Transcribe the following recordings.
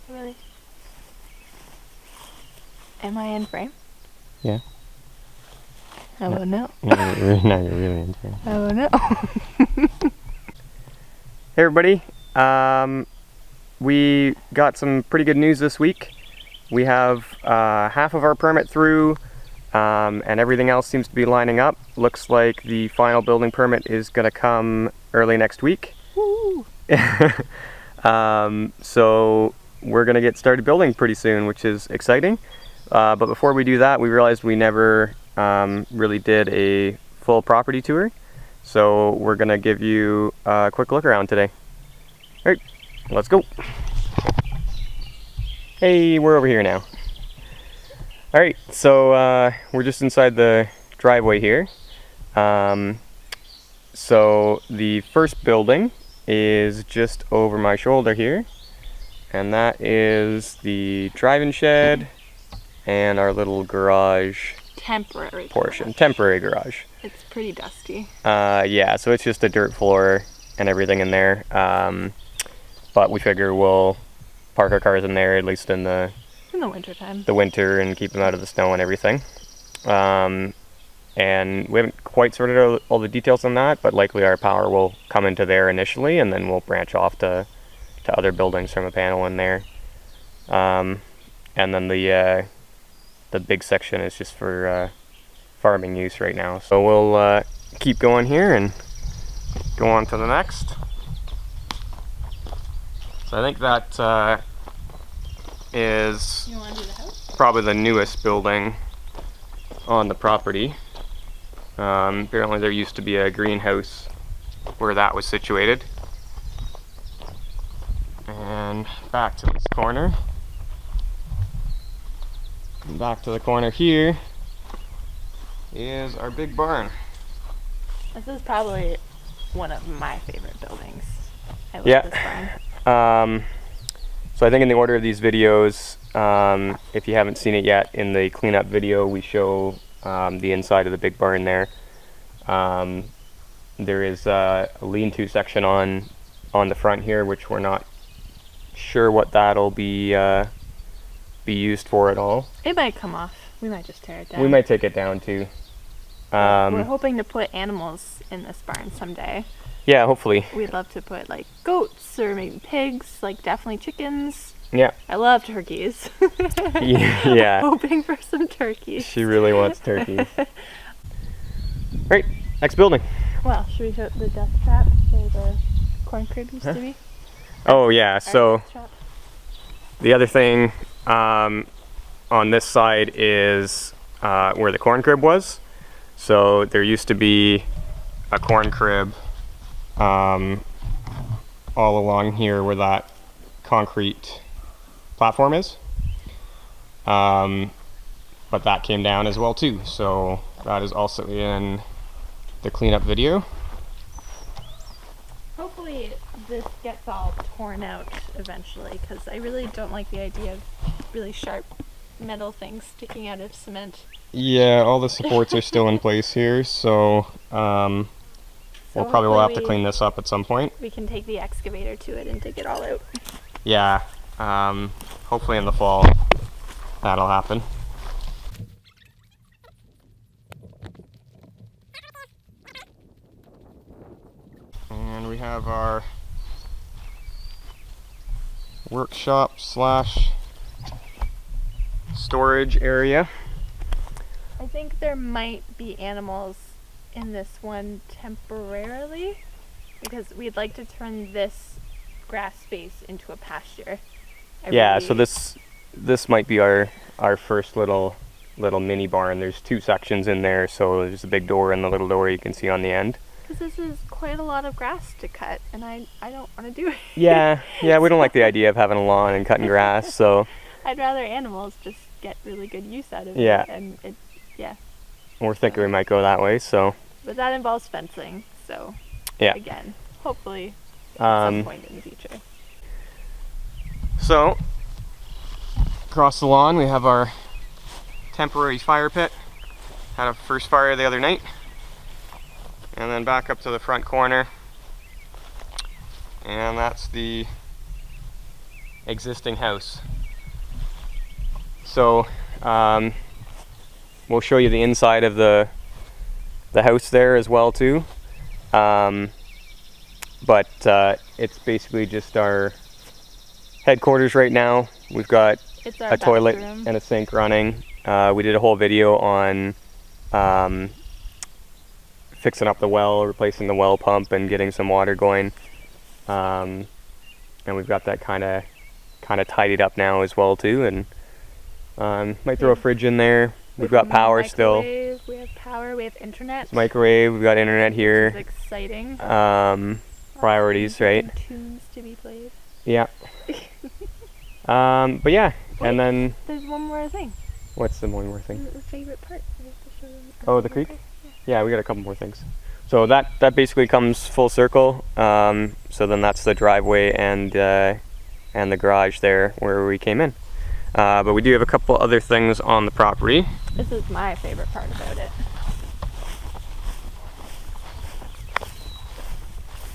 Really? Am I in frame? Yeah. I won't know. No, you're really in frame. I won't know. Hey everybody, we got some pretty good news this week. We have half of our permit through, and everything else seems to be lining up. Looks like the final building permit is going to come early next week. Woo! So we're going to get started building pretty soon, which is exciting. But before we do that, we realized we never really did a full property tour. So we're going to give you a quick look around today. All right, let's go. Hey, we're over here now. All right, so we're just inside the driveway here. So the first building is just over my shoulder here, and that is the drive-in shed and our little garage Temporary portion. garage. Temporary garage. It's pretty dusty. Yeah, so it's just a dirt floor and everything in there. But we figure we'll park our cars in there, at least in the wintertime. winter, and keep them out of the snow and everything. And we haven't quite sorted out all the details on that, but likely our power will come into there initially, and then we'll branch off to other buildings from a panel in there. And then the big section is just for farming use right now. So we'll keep going here and go on to the next. So I think that is You want to do the house? probably the newest building on the property. Apparently there used to be a greenhouse where that was situated. And back to this corner. And back to the corner here is our big barn. This is probably one of my favorite buildings. I love Yeah. this barn. So I think in the order of these videos, if you haven't seen it yet, in the cleanup video we show the inside of the big barn there. There is a lean-to section on the front here, which we're not sure what that'll be used for at all. It might come off. We might just tear it down. We might take it down too. We're hoping to put animals in this barn someday. Yeah, hopefully. We'd love to put like goats or maybe pigs, like definitely chickens. Yeah. I love turkeys. Yeah. Hoping for some turkeys. She really wants turkeys. Right, next building. Well, should we show the death trap where the corn crib used to be? Oh yeah, Our so death trap. the other thing on this side is where the corn crib was. So there used to be a corn crib all along here where that concrete platform is. But that came down as well too. So that is also in the cleanup video. Hopefully this gets all torn out eventually, because I really don't like the idea of really sharp metal things sticking out of cement. Yeah, all the supports are still in place here, so we'll probably have to clean this up at some point. We can take the excavator to it and dig it all out. Yeah, hopefully in the fall that'll happen. And we have our workshop slash storage area. I think there might be animals in this one temporarily, because we'd like to turn this grass space into a pasture. Yeah, so this might be our first little mini barn. There's two sections in there, so there's a big door and the little door you can see on the end. Because this is quite a lot of grass to cut, and I don't want to do it. Yeah, we don't like the idea of having a lawn and cutting grass, so I'd rather animals just get really good use out of Yeah. it. And we're thinking we might go that way, so but that involves fencing, so yeah. again, hopefully at some Um, point in the future. so across the lawn we have our temporary fire pit. Had a first fire the other night. And then back up to the front corner. And that's the existing house. So we'll show you the inside of the house there as well too. But it's basically just our headquarters right now. We've got a toilet and a sink running. We did a whole video on fixing up the well, replacing the well pump and getting some water going. And we've got that kind of tidied up now as well too. And might throw a fridge in there. We've got power still. We have power, we have internet. It's microwave, we've got internet here. It's exciting. Priorities, right? Tunes to be played. Yeah. But yeah, wait, and then... There's one more thing. What's the one more thing? The favorite part. We have to show them. Oh, the creek? Yeah, we got a couple more things. So that basically comes full circle. So then that's the driveway and the garage there where we came in. But we do have a couple other things on the property. This is my favorite part about it.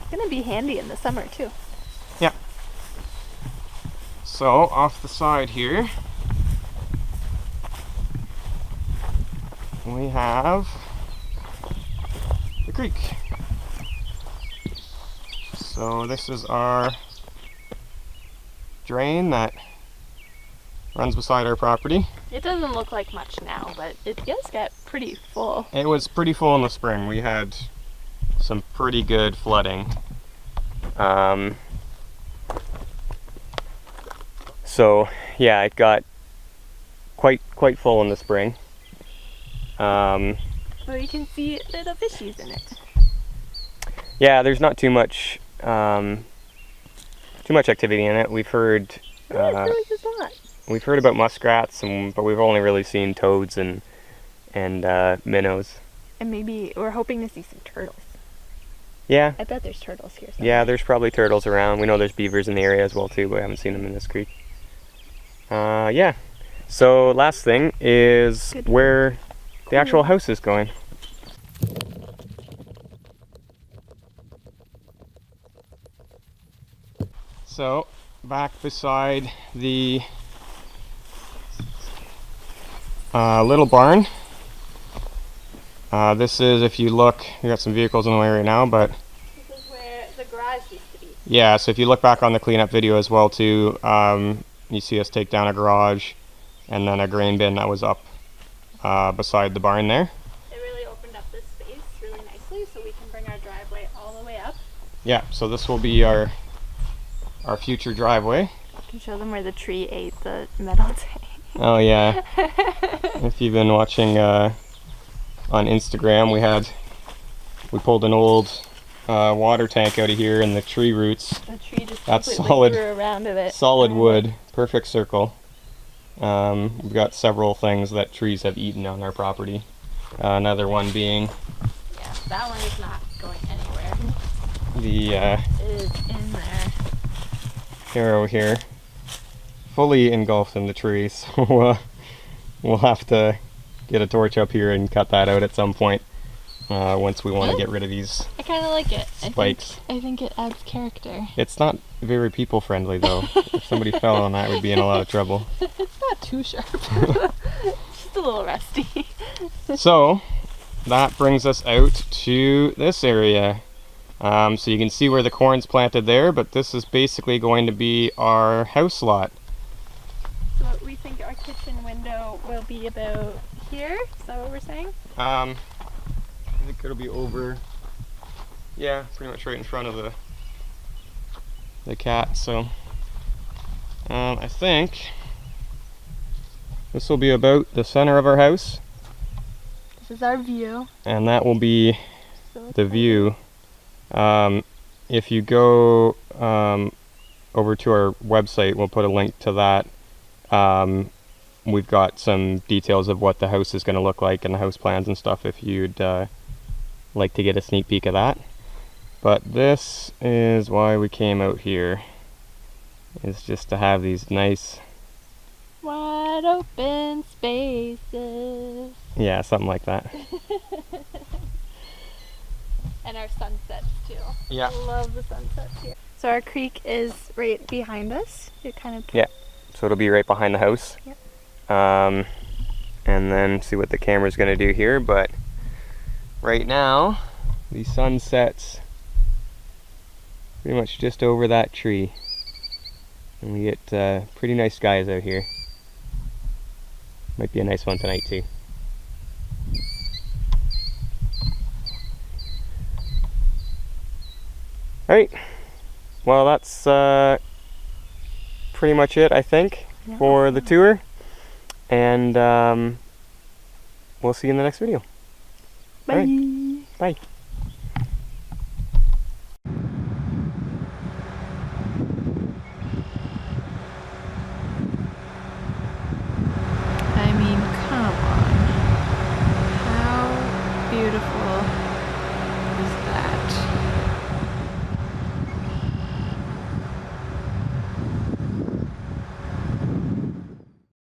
It's gonna be handy in the summer too. Yeah. So off the side here, we have the creek. So this is our drain that runs beside our property. It doesn't look like much now, but it does get pretty full. It was pretty full in the spring. We had some pretty good flooding. So yeah, it got quite full in the spring. Well, you can see little fishies in it. Yeah, there's not too much activity in it. We've heard Really just not. we've heard about muskrats, but we've only really seen toads and minnows. And maybe we're hoping to see some turtles. Yeah. I bet there's turtles here somewhere. Yeah, there's probably turtles around. We know there's beavers in the area as well too, but I haven't seen them in this creek. Yeah. So last thing is where the actual house is going. So back beside the little barn. This is, if you look, you got some vehicles in the way right now, but This is where the garage used to be. yeah, so if you look back on the cleanup video as well too, you see us take down a garage and then a grain bin that was up beside the barn there. It really opened up this space really nicely so we can bring our driveway all the way up. Yeah, so this will be our future driveway. You can show them where the tree ate the metal tank. Oh yeah. If you've been watching on Instagram, we pulled an old water tank out of here and the tree roots. The tree just That's completely grew around of it. Solid wood, perfect circle. We've got several things that trees have eaten on our property. Another one being Yeah, that one is not going anywhere. the It is in there. arrow here, fully engulfed in the tree. So we'll have to get a torch up here and cut that out at some point once we want to get rid of these I kind of like it. spikes. I think it adds character. It's not very people friendly though. If somebody fell on that, we'd be in a lot of trouble. It's not too sharp. Just a little rusty. So that brings us out to this area. So you can see where the corn's planted there, but this is basically going to be our house lot. So we think our kitchen window will be about here. Is that what we're saying? I think it'll be over, yeah, pretty much right in front of the cat. So I think this will be about the center of our house, This is our view. and that will be So the view. If you go over to our website, we'll put a link to that. We've got some details of what the house is going to look like and the house plans and stuff if you'd like to get a sneak peek of that. But this is why we came out here, is just to have these nice, wide open spaces. yeah, something like that. And our sunsets too. Yeah. I love the sunsets here. So our creek is right behind us. It kind of Yeah. So it'll be right behind the house. Yep. And then see what the camera's going to do here. But right now, the sun sets pretty much just over that tree. And we get pretty nice skies out here. Might be a nice one tonight too. Alright, well that's pretty much it, I think, for the tour. And we'll see you in the next video. Bye. All right. Bye.